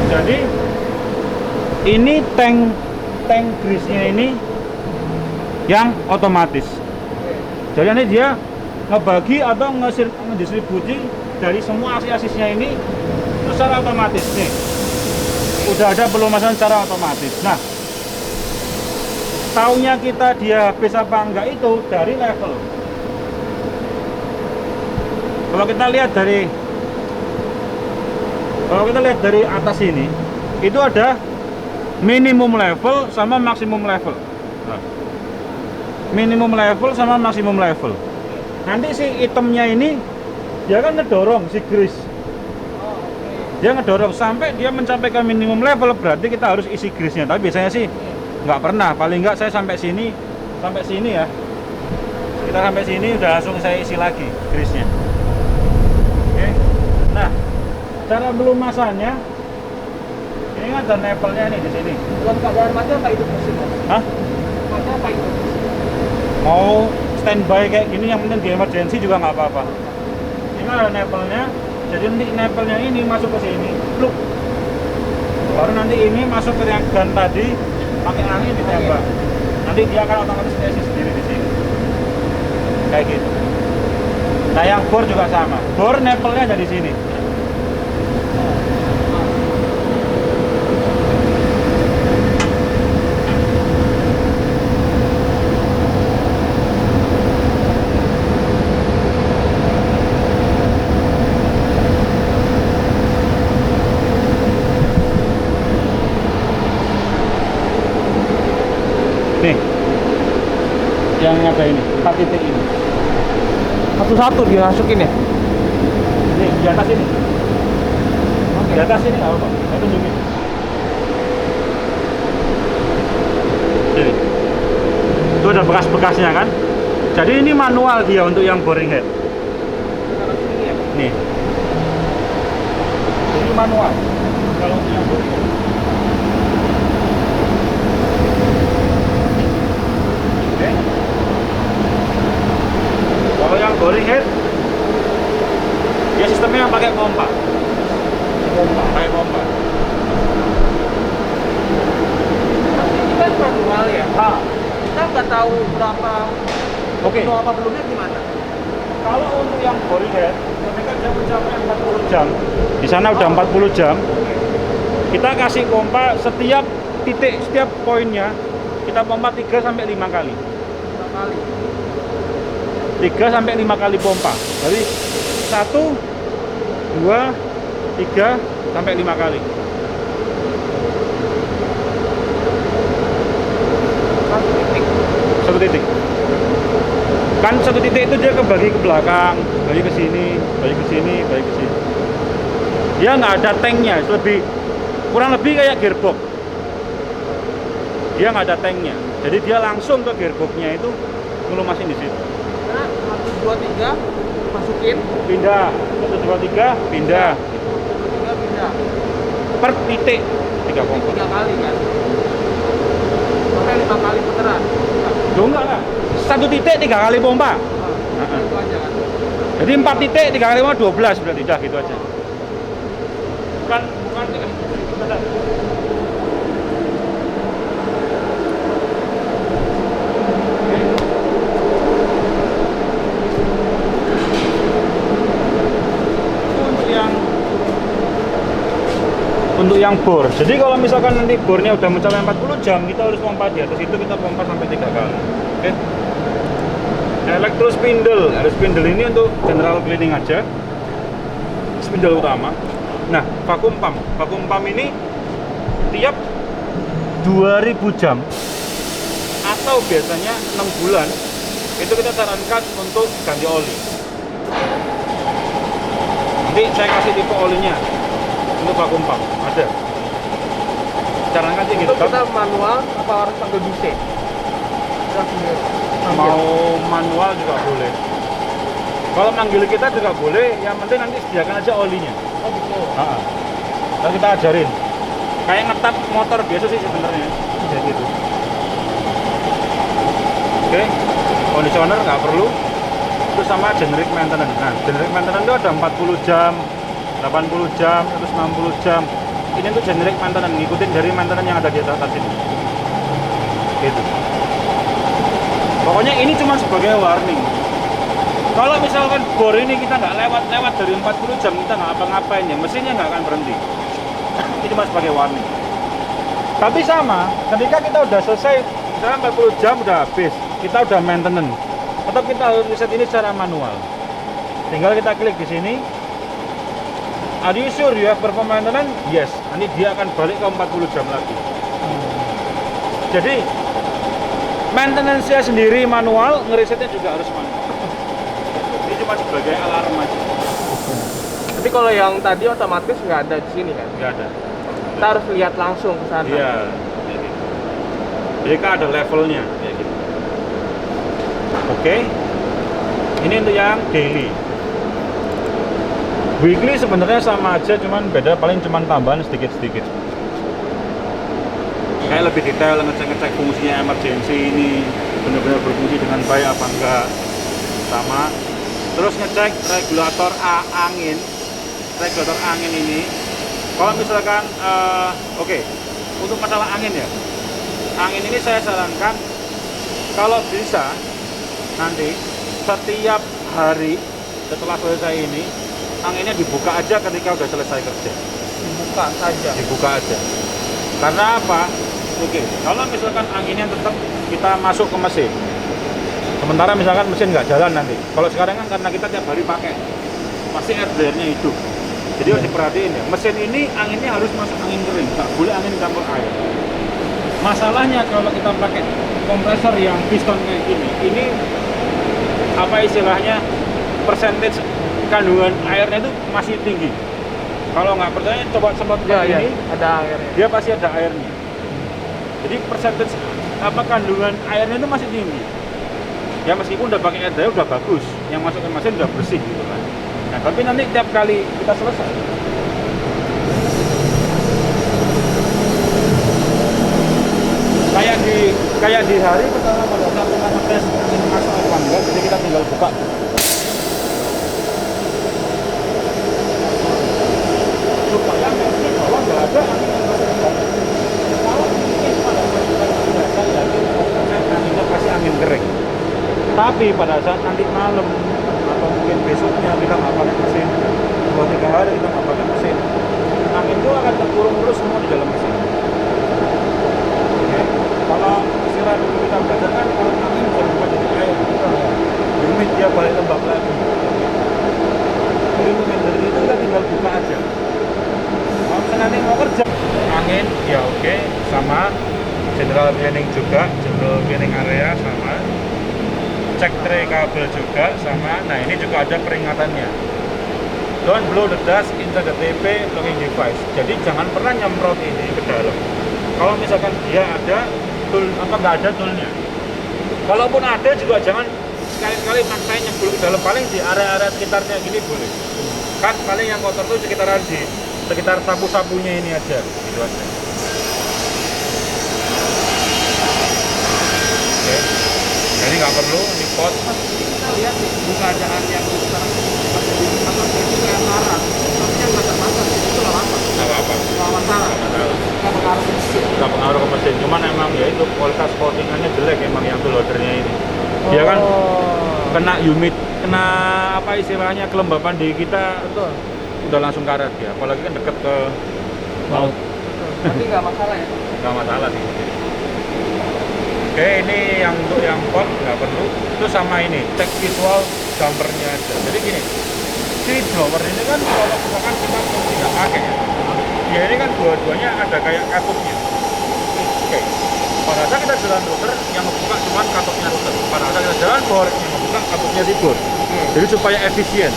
Jadi ini tank grease-nya ini yang otomatis. Jadi nanti dia ngebagi atau ngedistribusi dari semua asis-asisnya ini secara otomatis nih. Udah ada pelumasan secara otomatis. Nah, taunya kita dia habis apa enggak itu dari level. Kalau kita lihat dari atas ini, itu ada minimum level sama maksimum level. Nah, minimum level sama maksimum level. Nanti si itemnya ini dia kan ngedorong si grease. Dia ngedorong sampai dia mencapai ke minimum level, berarti kita harus isi grease-nya. Tapi biasanya sih nggak pernah, paling nggak saya sampai sini ya. Kita sampai sini udah langsung saya isi lagi grease-nya. Oke. Nah, cara pelumasannya ini kan ada nepelnya nih di sini. Dalam keadaan mati apa itu mesin? Hah? Mati apa itu? Mau standby kayak gini yang penting di emergency juga nggak apa-apa. Ini ada nepelnya. Jadi nanti nepelnya ini masuk ke sini, pluk. Baru nanti ini masuk ke yang gun tadi, pakai angin ditembak. Nanti dia akan otomatis isi sendiri di sini. Kayak gitu. Nah yang bor juga sama. Bor nepelnya ada di sini. Nih, yang ada ini, 4 titik ini. Satu-satu dia masukin ya? Nih, di atas ini. Di atas ini nggak apa-apa, saya tunjukin. Ini. Itu ada bekas-bekasnya kan? Jadi ini manual dia untuk yang boring head. Nih. Ini manual. Kalau untuk yang boring head. Oke. Kalau yang boring head, dia sistemnya pakai pompa. Pakai pompa. Ini kan manual ya? Ah, Kita nggak tahu berapa oke. penuh apa belumnya gimana? Kalau untuk yang boring head, ketika dia mencapai 40 jam, di sana udah 40 jam, kita kasih pompa setiap titik, setiap poinnya, kita pompa 3 sampai 5 kali. 5 kali. 3 sampai 5 kali pompa. Jadi 1, 2, 3 sampai 5 kali. Satu titik. Kan satu titik itu dia kebagi ke belakang, bagi ke sini, bagi ke sini, bagi ke sini. Dia nggak ada tanknya, kurang lebih kayak gearbox. Dia nggak ada tanknya, jadi dia langsung ke gearboxnya itu ngelumasin di situ. Nah, 1, 2, 3 masukin. Pindah, 1, 2, 3, pindah. 3 pindah. Per titik 3 pompa. 3 kali kan? Sampai 5 kali putaran. Loh enggak lah, satu titik 3 kali pompa. Itu aja kan? Jadi 4 titik 3 kali pompa 12 berarti, dah gitu aja. Bukan bentar. Untuk yang bor, jadi kalau misalkan nanti bornya udah mencapai 40 jam, kita harus pompa di atas itu, kita pompa sampai 3 kali. Oke. Elektro spindle, spindle ini untuk general cleaning aja, spindle utama. Nah, vacuum pump ini tiap 2000 jam atau biasanya 6 bulan itu kita sarankan untuk ganti oli. Nanti saya kasih tipe olinya untuk vacuum pump, ada. Sarankan sih gitu. Itu kita manual apa harus pakai DC? Mau manual juga boleh. Kalau manggil kita juga boleh, yang penting nanti sediakan aja olinya. Oh gitu. Lalu kita ajarin. Kayak ngetat motor biasa sih sebenarnya, kayak gitu. Oke, conditioner nggak perlu. Terus sama generic maintenance. Nah, generic maintenance itu ada 40 jam, 80 jam, 160 jam. Ini tuh generic maintenance, ngikutin dari maintenance yang ada di atas ini. Gitu. Pokoknya ini cuma sebagai warning. Kalau misalkan bor ini kita nggak lewat dari 40 jam, kita nggak apa-ngapain ya, mesinnya nggak akan berhenti. Ini cuma sebagai warning. Tapi sama, ketika kita udah selesai, misalnya 40 jam udah habis, kita udah maintenance, tetap kita harus reset ini secara manual. Tinggal kita klik di sini. Are you sure you have perform maintenance? Yes. Nanti dia akan balik ke 40 jam lagi. Jadi maintenance-nya sendiri manual, ngeresetnya juga harus manual. Ini cuma sebagai alarm aja. Tapi kalau yang tadi otomatis nggak ada di sini kan? Nggak ada. Kita harus lihat langsung ke sana. Iya. Jadi kan ada levelnya kayak gitu. Oke. Ini untuk yang daily. Weekly sebenarnya sama aja, cuman beda paling cuman tambahan sedikit-sedikit. Kayak lebih detail ngecek-ngecek fungsinya emergency ini benar-benar berfungsi dengan baik apa enggak. Sama terus ngecek regulator angin. Regulator angin ini, kalau misalkan oke, untuk masalah angin ya, angin ini saya sarankan kalau bisa nanti setiap hari setelah selesai ini anginnya dibuka aja ketika udah selesai kerja. Dibuka aja. Karena apa? Oke, kalau misalkan anginnya tetap kita masuk ke mesin, sementara misalkan mesin nggak jalan nanti. Kalau sekarang kan karena kita tiap hari pakai, pasti air blade-nya hidup. Jadi harus diperhatiin ya, mesin ini anginnya harus masuk angin kering, nggak boleh angin campur air. Masalahnya kalau kita pakai kompresor yang piston kayak gini, ini apa istilahnya, percentage kandungan airnya itu masih tinggi. Kalau nggak percaya coba semprot ini, ada airnya. dia pasti ada airnya. Jadi percentage kandungan airnya itu masih tinggi. Ya meskipun udah pakai air dryer udah bagus, yang masuk ke mesin udah bersih gitu kan. Nah, tapi nanti tiap kali kita selesai, kayak di hari pertama pada saat kita ngetes angin masuk apa enggak, jadi kita tinggal buka. Supaya nanti kalau nggak ada angin yang masuk ke dalam, kalau mungkin pada saat kita selesai, anginnya pasti angin kering. Tapi pada saat nanti malam atau mungkin besoknya kita nggak pakai mesin, 2-3 hari kita nggak pakai mesin, angin itu akan terkurung terus semua di dalam mesin. Oke. Kalau istilah dulu kita belajar kan, kalau angin bisa berubah jadi air, humid dia balik lembab lagi. Jadi mungkin dari itu kita tinggal buka aja. Kalau misalnya nanti mau kerja angin, ya oke, sama general cleaning juga, general cleaning area sama, cek tray kabel juga sama. Nah ini juga ada peringatannya, don't blow the dust into the TP locking device. Jadi jangan pernah nyemprot ini ke dalam kalau misalkan dia ada tool, nggak ada toolnya. Kalaupun ada juga jangan sekali-kali maksain nyemplung ke dalam, paling di area-area sekitarnya gini boleh kan, paling yang kotor tuh sekitar sapu-sapunya ini aja gitu aja. Oke. Jadi nggak perlu di pot. Kita lihat nih, buka keadaan yang besar itu kayak marah, tapi yang nggak terpasang itu nggak apa. Nggak apa-apa. Nggak masalah. Nggak pengaruh ke mesin. Nggak pengaruh ke mesin, cuman emang ya itu kualitas coatingannya jelek emang yang tool holdernya ini. Dia kan kena humid, kena apa istilahnya, kelembapan di kita. Betul. Udah langsung karet ya, apalagi kan deket ke laut. Tapi nggak masalah ya. Nggak masalah sih. Oke, ini yang untuk yang pot nggak perlu. Itu sama ini, cek visual jumpernya aja. Jadi gini, si blower ini kan kalau misalkan kita tidak pakai ya, dia ini kan dua-duanya ada kayak katupnya. Oke, pada saat kita jalan router, yang membuka cuma katupnya router. Pada saat kita jalan board, yang membuka katupnya di board. Jadi supaya efisien.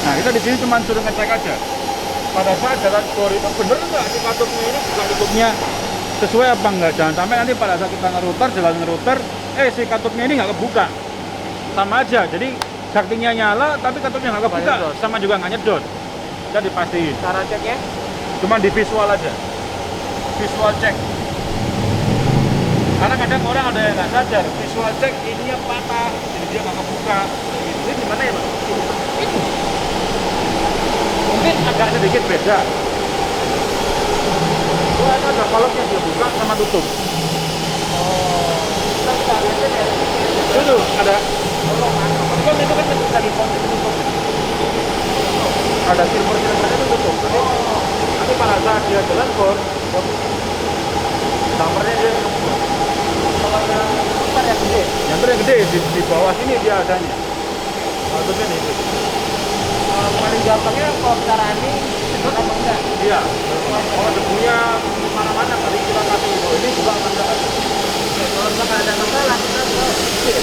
Nah, kita di sini cuma suruh ngecek aja. Pada saat jalan board itu bener nggak si katupnya ini buka tutupnya sesuai apa enggak. Jangan sampai nanti pada saat kita ngerouter, jalan ngerouter, si katupnya ini nggak kebuka. Sama aja, jadi saktinya nyala tapi katupnya nggak kebuka, sama juga nggak nyedot. Kita dipastiin. Cara ceknya? Cuma di visual aja, visual check. Karena kadang orang ada yang nggak sadar, visual check ininya patah, jadi dia nggak kebuka. Ini gimana ya, Pak? Ini mungkin agak sedikit beda. Oh, itu ada kolomnya dia buka sama tutup. Oh. Kita bisa lihat ya. Itu ada. Kan itu kan bisa ditutup. Ada silver-silvernya itu tutup. Nanti pada saat dia jalan bor, dampernya dia ngebuka. Kalau yang gede. Yang gede di bawah sini dia adanya. Tutupnya nih. Paling gampangnya kalau kita running sedot apa enggak? Iya. Kalau debunya mana-mana tadi kita kasih itu, ini juga akan enggak ada. Kalau misalkan ada masalah kita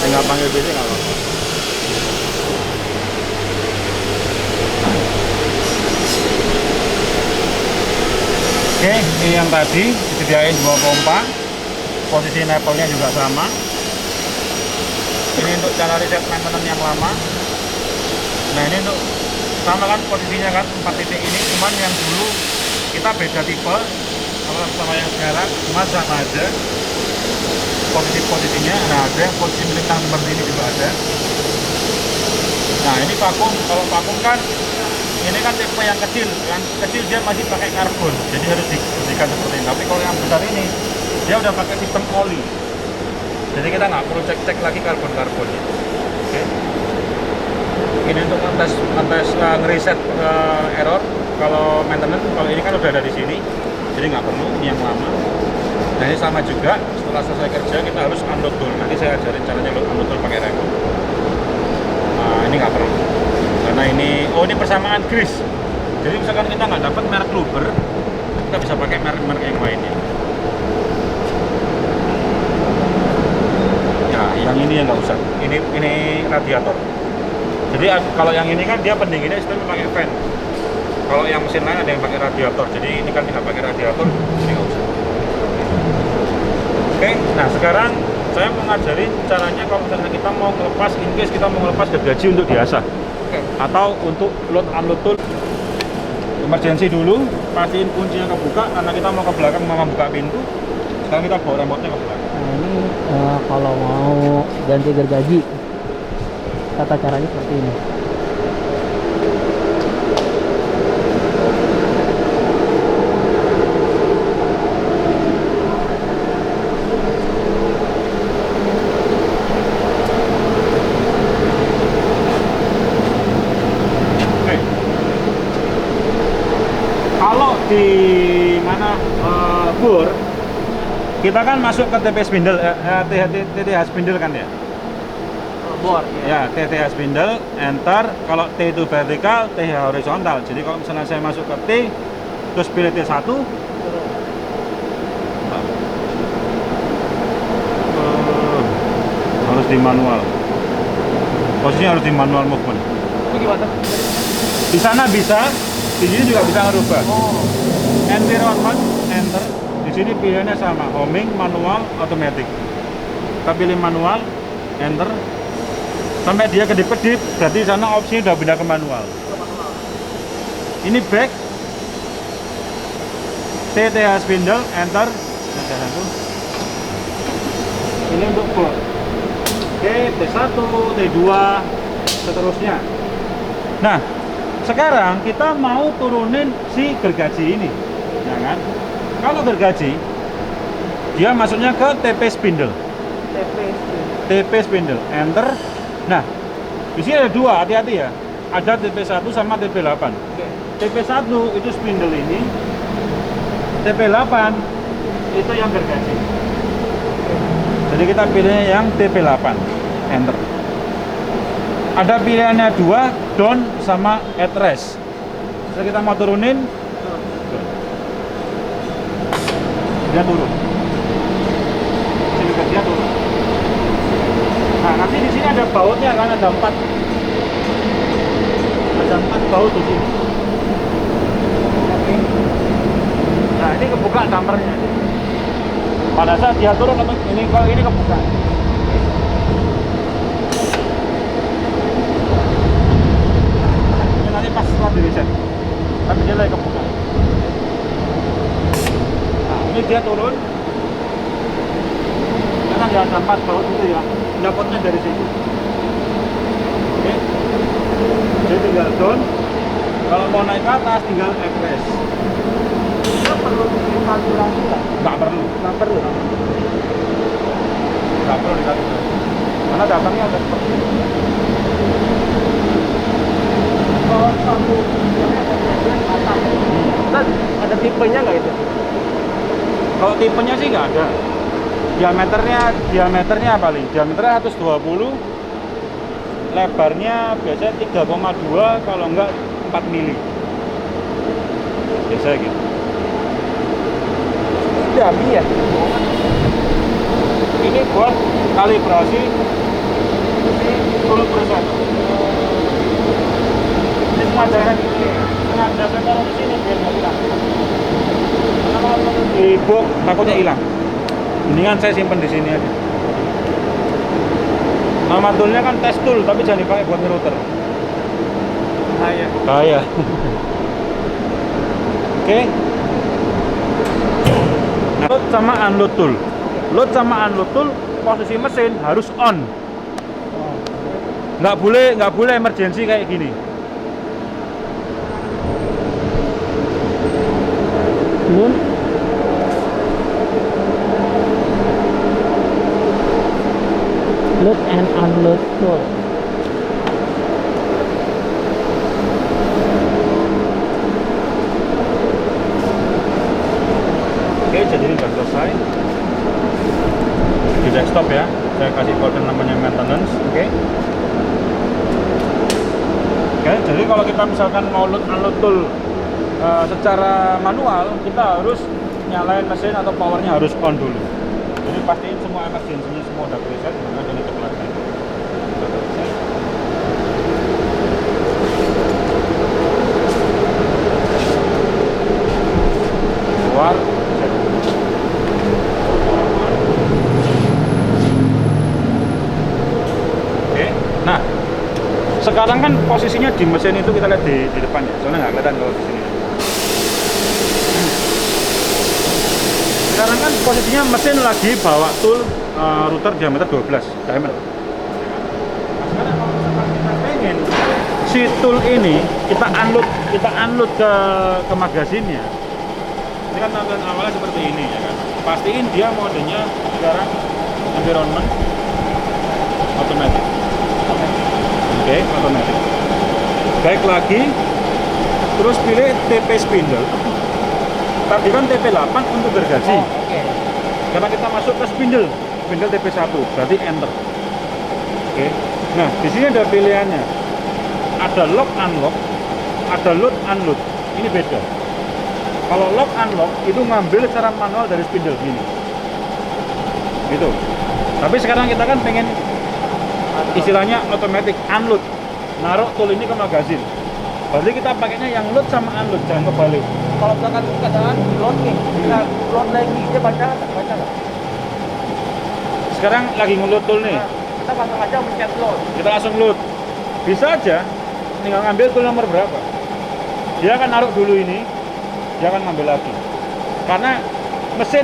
Tinggal panggil BC nggak apa-apa. Oke, ini yang tadi disediain 2 pompa. Posisi levelnya juga sama. Ini untuk cara reset maintenance yang lama. Nah ini untuk sama kan posisinya kan 4 titik ini, cuman yang dulu kita beda tipe kalau sama yang sekarang, cuma sama aja posisinya. Nah ada yang posisi melintang seperti ini juga ada. Nah ini vakum, kalau vakum kan ini kan tipe yang kecil dia masih pakai karbon, jadi harus dibersihkan seperti ini. Tapi kalau yang besar ini dia udah pakai sistem oli, jadi kita nggak perlu cek lagi karbon ya. Oke. Ini untuk ngetes ngeriset error. Kalau maintenance, kalau ini kan udah ada di sini, jadi nggak perlu ini yang lama. Nah ini sama juga, setelah selesai kerja kita harus unload tool. Nanti saya ajarin caranya unload tool pakai rem. Nah ini nggak perlu, karena ini persamaan grease. Jadi misalkan kita nggak dapat merek luber, kita bisa pakai merek yang lainnya. Ya yang ini yang nggak usah. Ini radiator. Jadi kalau yang ini kan dia pendinginnya sistemnya pakai fan. Kalau yang mesin lain ada yang pakai radiator. Jadi ini kan tidak pakai radiator, ini nggak usah. Oke, nah sekarang saya mau ngajarin caranya kalau misalnya kita mau ngelepas, in case kita mau ngelepas gergaji untuk diasah. Atau untuk load unload tool. Emergency dulu, pastiin kuncinya kebuka karena kita mau ke belakang mau buka pintu. Sekarang kita bawa remote-nya ke belakang. Nah ini kalau mau ganti gergaji, tata caranya seperti ini. Kalau di mana bor, kita kan masuk ke TP spindle, TTH spindle kan ya? Bor. Ya, TTH spindle, enter. Kalau T itu vertikal, T horizontal. Jadi kalau misalnya saya masuk ke T, terus pilih T1, harus di manual. Posisinya harus di manual movement. Itu gimana? Di sana bisa, di sini juga bisa ngerubah. Environment, enter. Di sini pilihannya sama, homing, manual, automatic. Kita pilih manual, enter. Sampai dia kedip-kedip, berarti di sana opsinya udah pindah ke manual. Ini back, TTH spindle, enter. Ini untuk bor. Oke, T1, T2, seterusnya. Nah, sekarang kita mau turunin si gergaji ini, ya kan? Kalau gergaji, dia masuknya ke TP spindle. TP spindle, enter. Nah, di sini ada dua, hati-hati ya. Ada TP1 sama TP8. TP1 itu spindle ini, TP8 itu yang gergaji. Jadi kita pilihnya yang TP8, enter. Ada pilihannya dua, down sama at rest. Jadi kita mau turunin, dia turun. Sini dia turun. Nah nanti di sini ada bautnya kan, ada 4 baut di sini. Nah ini kebuka dampernya. Pada saat dia turun ini kalau ini kebuka. Ini nanti pas setelah di reset, tapi dia lagi kebuka. Nah ini dia turun. Karena dia ada 4 baut itu ya, dapatnya dari situ. Oke, jadi tinggal down. Kalau mau naik ke atas tinggal press. Itu perlu dikalkulasi nggak? Nggak perlu. Nggak perlu. Nggak perlu dikalkulasi. Karena datangnya udah seperti ini. Kalau satu atas, dan ada tipenya nggak itu? Kalau tipenya sih nggak ada. Diameternya paling. Diameternya 120. Lebarnya biasanya 3,2 kalau enggak 4 mili. Biasa gitu. Dami ya? Ini buat kalibrasi tool proses. Ini sengaja saya taruh di sini biar nggak hilang. Karena kalau di box takutnya hilang. Mendingan saya simpan di sini aja. Nama toolnya kan test tool, tapi jangan dipakai buat ngerouter. Bahaya. Oke. Nah, load sama unload tool. Load sama unload tool posisi mesin harus on. nggak boleh emergency kayak gini. Load. Load and unload tool. Oke, jadi ini sudah selesai di desktop ya. Saya kasih kode namanya maintenance. Oke. Oke, jadi kalau kita misalkan mau load unload tool secara manual, kita harus nyalain mesin atau powernya harus on dulu. Jadi pastiin semua emergency-nya semua udah preset, maka ini tutup lagi. Keluar. Oke. Nah, sekarang kan posisinya di mesin itu kita lihat di depan ya, soalnya nggak kelihatan kalau di sini. Sekarang kan posisinya mesin lagi bawa tool router diameter 12 diameter. Nah, sekarang kalau misalkan kita pengen si tool ini kita unload ke magazinnya. Ini kan tampilan awalnya seperti ini ya kan. Pastiin dia modenya sekarang environment automatic. Oke, otomatis. Baik lagi, terus pilih TP spindle. Tadi kan TP8 untuk gergaji. Oke. Karena kita masuk ke spindle TP1, berarti enter. Oke. Nah, di sini ada pilihannya. Ada lock unlock, ada load unload. Ini beda. Kalau lock unlock itu ngambil secara manual dari spindle gini. Gitu. Tapi sekarang kita kan pengen istilahnya otomatis unload, naruh tool ini ke magazin. Berarti kita pakainya yang load sama unload, jangan kebalik. Kalau misalkan keadaan load nih, kita load lagi, dia baca nggak? Sekarang lagi ngeload tool nih. Nah, kita langsung aja mencet load. Kita langsung load. Bisa aja tinggal ngambil tool nomor berapa. Dia akan naruh dulu ini, dia akan ngambil lagi. Karena mesin